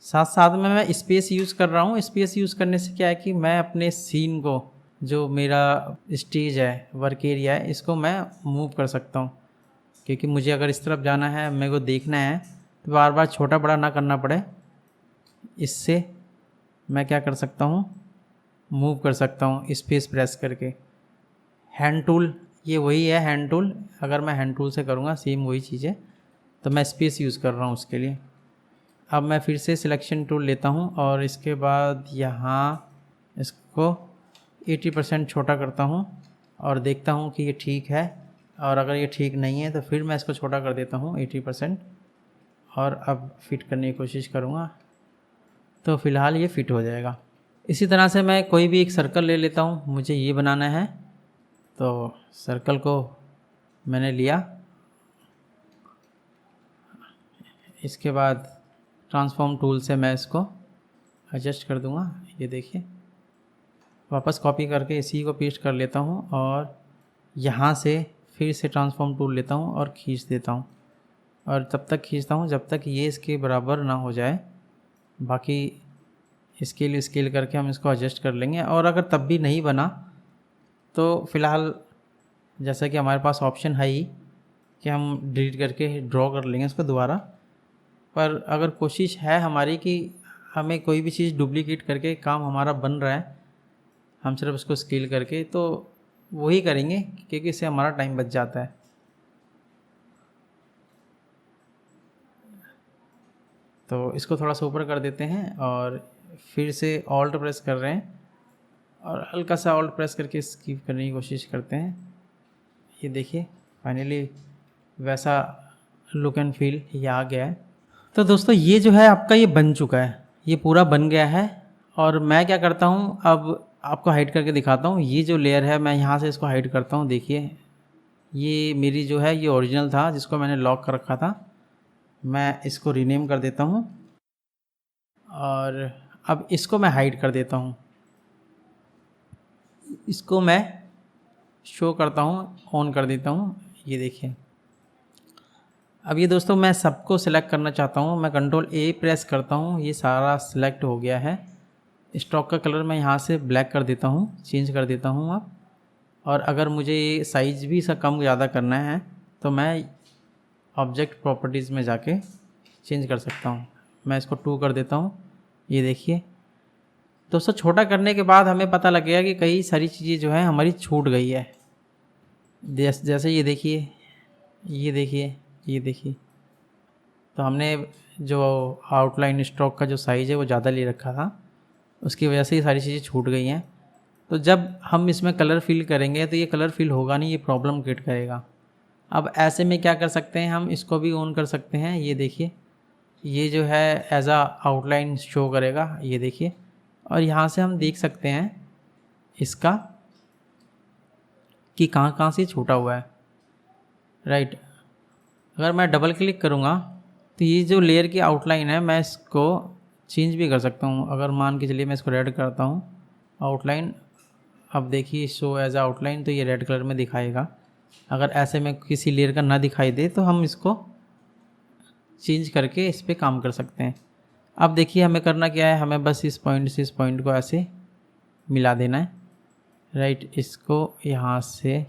साथ साथ में मैं स्पेस यूज़ कर रहा हूँ। स्पेस यूज़ करने से क्या है कि मैं अपने सीन को, जो मेरा स्टेज है, वर्क एरिया है, इसको मैं मूव कर सकता हूँ। क्योंकि मुझे अगर इस तरफ जाना है, मेरे को देखना है, तो बार बार छोटा बड़ा ना करना पड़े, इससे मैं क्या कर सकता हूँ, मूव कर सकता हूँ स्पेस प्रेस करके। हैंड टूल ये वही है, हैंड टूल। अगर मैं हैंड टूल से करूँगा सेम वही चीज़ है, तो मैं स्पेस यूज़ कर रहा हूँ उसके लिए। अब मैं फिर से सिलेक्शन टूल लेता हूँ और इसके बाद यहाँ इसको 80% छोटा करता हूँ और देखता हूँ कि ये ठीक है। और अगर ये ठीक नहीं है तो फिर मैं इसको छोटा कर देता हूँ 80% और अब फिट करने की कोशिश करूँगा, तो फ़िलहाल ये फिट हो जाएगा। इसी तरह से मैं कोई भी एक सर्कल ले लेता हूँ। मुझे ये बनाना है, तो सर्कल को मैंने लिया। इसके बाद ट्रांसफॉर्म टूल से मैं इसको एडजस्ट कर दूंगा। ये देखिए, वापस कॉपी करके इसी को पेस्ट कर लेता हूँ और यहाँ से फिर से ट्रांसफॉर्म टूल लेता हूँ और खींच देता हूँ। और तब तक खींचता हूँ जब तक ये इसके बराबर ना हो जाए। बाकी स्केल करके हम इसको एडजस्ट कर लेंगे। और अगर तब भी नहीं बना तो फ़िलहाल जैसा कि हमारे पास ऑप्शन है ही कि हम डिलीट करके ड्रॉ कर लेंगे इसको दोबारा। पर अगर कोशिश है हमारी कि हमें कोई भी चीज़ डुप्लीकेट करके काम हमारा बन रहा है, हम सिर्फ उसको स्केल करके, तो वही करेंगे क्योंकि इससे हमारा टाइम बच जाता है। तो इसको थोड़ा सा ऊपर कर देते हैं और फिर से ऑल्ट प्रेस कर रहे हैं और हल्का सा ऑल्ट प्रेस करके स्किप करने की कोशिश करते हैं। ये देखिए फाइनली वैसा लुक एंड फील ये आ गया है। तो दोस्तों ये जो है आपका ये बन चुका है, ये पूरा बन गया है और मैं क्या करता हूँ, अब आपको हाइड करके दिखाता हूँ। ये जो लेयर है मैं यहाँ से इसको हाइड करता हूँ। देखिए ये मेरी जो है ये ओरिजिनल था जिसको मैंने लॉक कर रखा था। मैं इसको रीनेम कर देता हूँ और अब इसको मैं हाइड कर देता हूँ। इसको मैं शो करता हूँ, ऑन कर देता हूँ। ये देखिए अब ये दोस्तों मैं सबको सिलेक्ट करना चाहता हूँ। मैं कंट्रोल ए प्रेस करता हूँ, ये सारा सिलेक्ट हो गया है। स्टॉक का कलर मैं यहाँ से ब्लैक कर देता हूँ, चेंज कर देता हूँ अब। और अगर मुझे ये साइज़ भी सा कम ज़्यादा करना है तो मैं ऑब्जेक्ट प्रॉपर्टीज़ में जाके चेंज कर सकता हूँ। मैं इसको 2 कर देता हूँ। ये देखिए दोस्तों, छोटा करने के बाद हमें पता लग गया कि कई सारी चीज़ें जो है हमारी छूट गई है। जैसे ये देखिए, ये देखिए, ये देखिए, तो हमने जो आउटलाइन स्ट्रोक का जो साइज़ है वो ज़्यादा ले रखा था, उसकी वजह से ये सारी चीज़ें छूट गई हैं। तो जब हम इसमें कलर फिल करेंगे तो ये कलर फिल होगा नहीं, ये प्रॉब्लम क्रिएट करेगा। अब ऐसे में क्या कर सकते हैं, हम इसको भी ऑन कर सकते हैं। ये देखिए ये जो है एज आ आउटलाइन शो करेगा, ये देखिए। और यहाँ से हम देख सकते हैं इसका कि कहाँ कहाँ से छूटा हुआ है, राइट। अगर मैं डबल क्लिक करूँगा तो ये जो लेयर की आउटलाइन है मैं इसको चेंज भी कर सकता हूँ। अगर मान के चलिए मैं इसको रेड करता हूँ आउटलाइन, अब देखिए शो एज आउटलाइन, तो ये रेड कलर में दिखाएगा। अगर ऐसे में किसी लेयर का ना दिखाई दे तो हम इसको चेंज करके इस पर काम कर सकते हैं। अब देखिए हमें करना क्या है, हमें बस इस पॉइंट से इस पॉइंट को ऐसे मिला देना है, राइट। इसको यहाँ से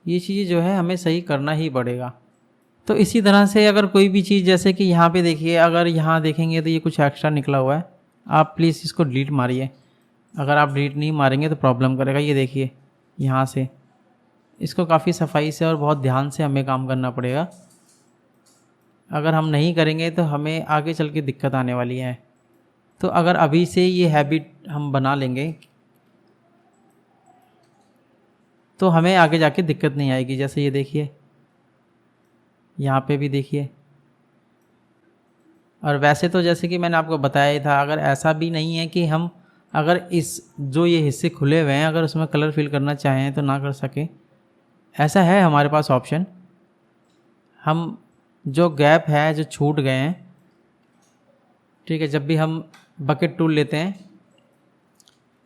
ये चीज़ जो है हमें सही करना ही पड़ेगा। तो इसी तरह से अगर कोई भी चीज़, जैसे कि यहाँ पे देखिए, अगर यहाँ देखेंगे तो ये कुछ एक्स्ट्रा निकला हुआ है, आप प्लीज़ इसको डिलीट मारिए। अगर आप डिलीट नहीं मारेंगे तो प्रॉब्लम करेगा। ये देखिए यहाँ से इसको काफ़ी सफाई से और बहुत ध्यान से हमें काम करना पड़ेगा। अगर हम नहीं करेंगे तो हमें आगे चल के दिक्कत आने वाली है। तो अगर अभी से ये हैबिट हम बना लेंगे तो हमें आगे जाके दिक्कत नहीं आएगी। जैसे ये देखिए यहाँ पे भी देखिए। और वैसे तो जैसे कि मैंने आपको बताया ही था, अगर ऐसा भी नहीं है कि हम अगर इस जो ये हिस्से खुले हुए हैं अगर उसमें कलर फिल करना चाहें तो ना कर सके, ऐसा है हमारे पास ऑप्शन। हम जो गैप है जो छूट गए हैं, ठीक है, जब भी हम बकेट टूल लेते हैं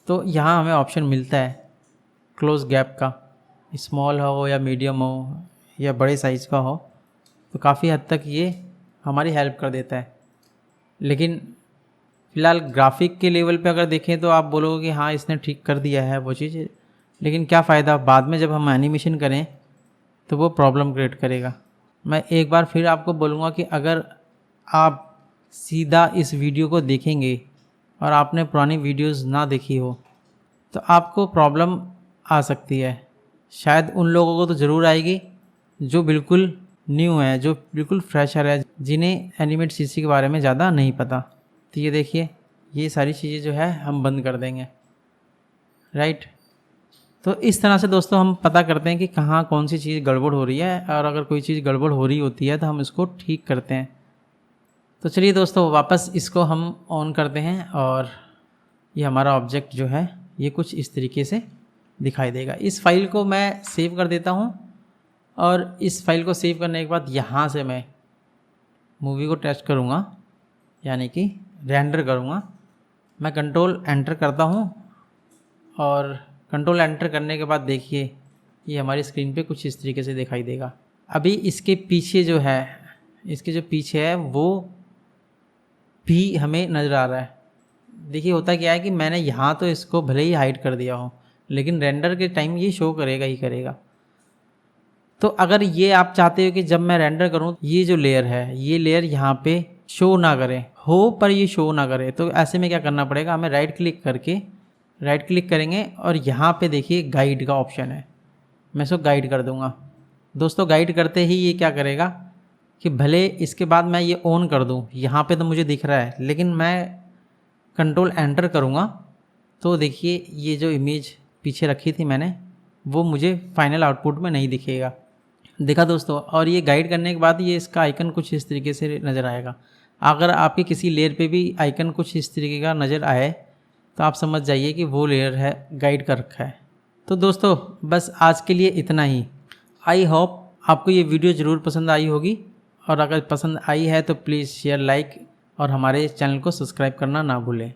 तो यहाँ हमें ऑप्शन मिलता है क्लोज गैप का। स्मॉल हो या मीडियम हो या बड़े साइज़ का हो, तो काफ़ी हद तक ये हमारी हेल्प कर देता है। लेकिन फ़िलहाल ग्राफिक के लेवल पे अगर देखें तो आप बोलोगे कि हाँ इसने ठीक कर दिया है वो चीज़, लेकिन क्या फ़ायदा, बाद में जब हम एनिमेशन करें तो वो प्रॉब्लम क्रिएट करेगा। मैं एक बार फिर आपको बोलूँगा कि अगर आप सीधा इस वीडियो को देखेंगे और आपने पुरानी वीडियोस ना देखी हो तो आपको प्रॉब्लम आ सकती है। शायद उन लोगों को तो ज़रूर आएगी जो बिल्कुल न्यू है, जो बिल्कुल फ्रेशर है, जिन्हें एनिमेट सीसी के बारे में ज़्यादा नहीं पता। तो ये देखिए ये सारी चीज़ें जो है हम बंद कर देंगे, राइट। तो इस तरह से दोस्तों हम पता करते हैं कि कहाँ कौन सी चीज़ गड़बड़ हो रही है, और अगर कोई चीज़ गड़बड़ हो रही होती है तो हम इसको ठीक करते हैं। तो चलिए दोस्तों वापस इसको हम ऑन करते हैं और ये हमारा ऑब्जेक्ट जो है ये कुछ इस तरीके से दिखाई देगा। इस फाइल को मैं सेव कर देता हूँ और इस फाइल को सेव करने के बाद यहाँ से मैं मूवी को टेस्ट करूँगा, यानी कि रेंडर करूँगा। मैं कंट्रोल एंटर करता हूँ और कंट्रोल एंटर करने के बाद देखिए ये हमारी स्क्रीन पे कुछ इस तरीके से दिखाई देगा। अभी इसके पीछे जो है, इसके जो पीछे है वो भी हमें नज़र आ रहा है। देखिए होता क्या है कि मैंने यहाँ तो इसको भले ही हाइड कर दिया हो, लेकिन रेंडर के टाइम ये शो करेगा ही करेगा। तो अगर ये आप चाहते हो कि जब मैं रेंडर करूँ ये जो लेयर है ये लेयर यहाँ पे शो ना करे हो, पर ये शो ना करे, तो ऐसे में क्या करना पड़ेगा, हमें राइट क्लिक करेंगे और यहाँ पे देखिए गाइड का ऑप्शन है। मैं इसको गाइड कर दूँगा। दोस्तों गाइड करते ही ये क्या करेगा कि भले इसके बाद मैं ये ऑन कर दूँ, यहाँ पे तो मुझे दिख रहा है, लेकिन मैं कंट्रोल एंटर करूँगा तो देखिए ये जो इमेज पीछे रखी थी मैंने वो मुझे फाइनल आउटपुट में नहीं दिखेगा। देखा दोस्तों, और ये गाइड करने के बाद ये इसका आइकन कुछ इस तरीके से नज़र आएगा। अगर आपके किसी लेयर पे भी आइकन कुछ इस तरीके का नज़र आए तो आप समझ जाइए कि वो लेयर है गाइड कर रखा है। तो दोस्तों बस आज के लिए इतना ही। आई होप आपको ये वीडियो ज़रूर पसंद आई होगी, और अगर पसंद आई है तो प्लीज़ शेयर, लाइक और हमारे चैनल को सब्सक्राइब करना ना भूलें।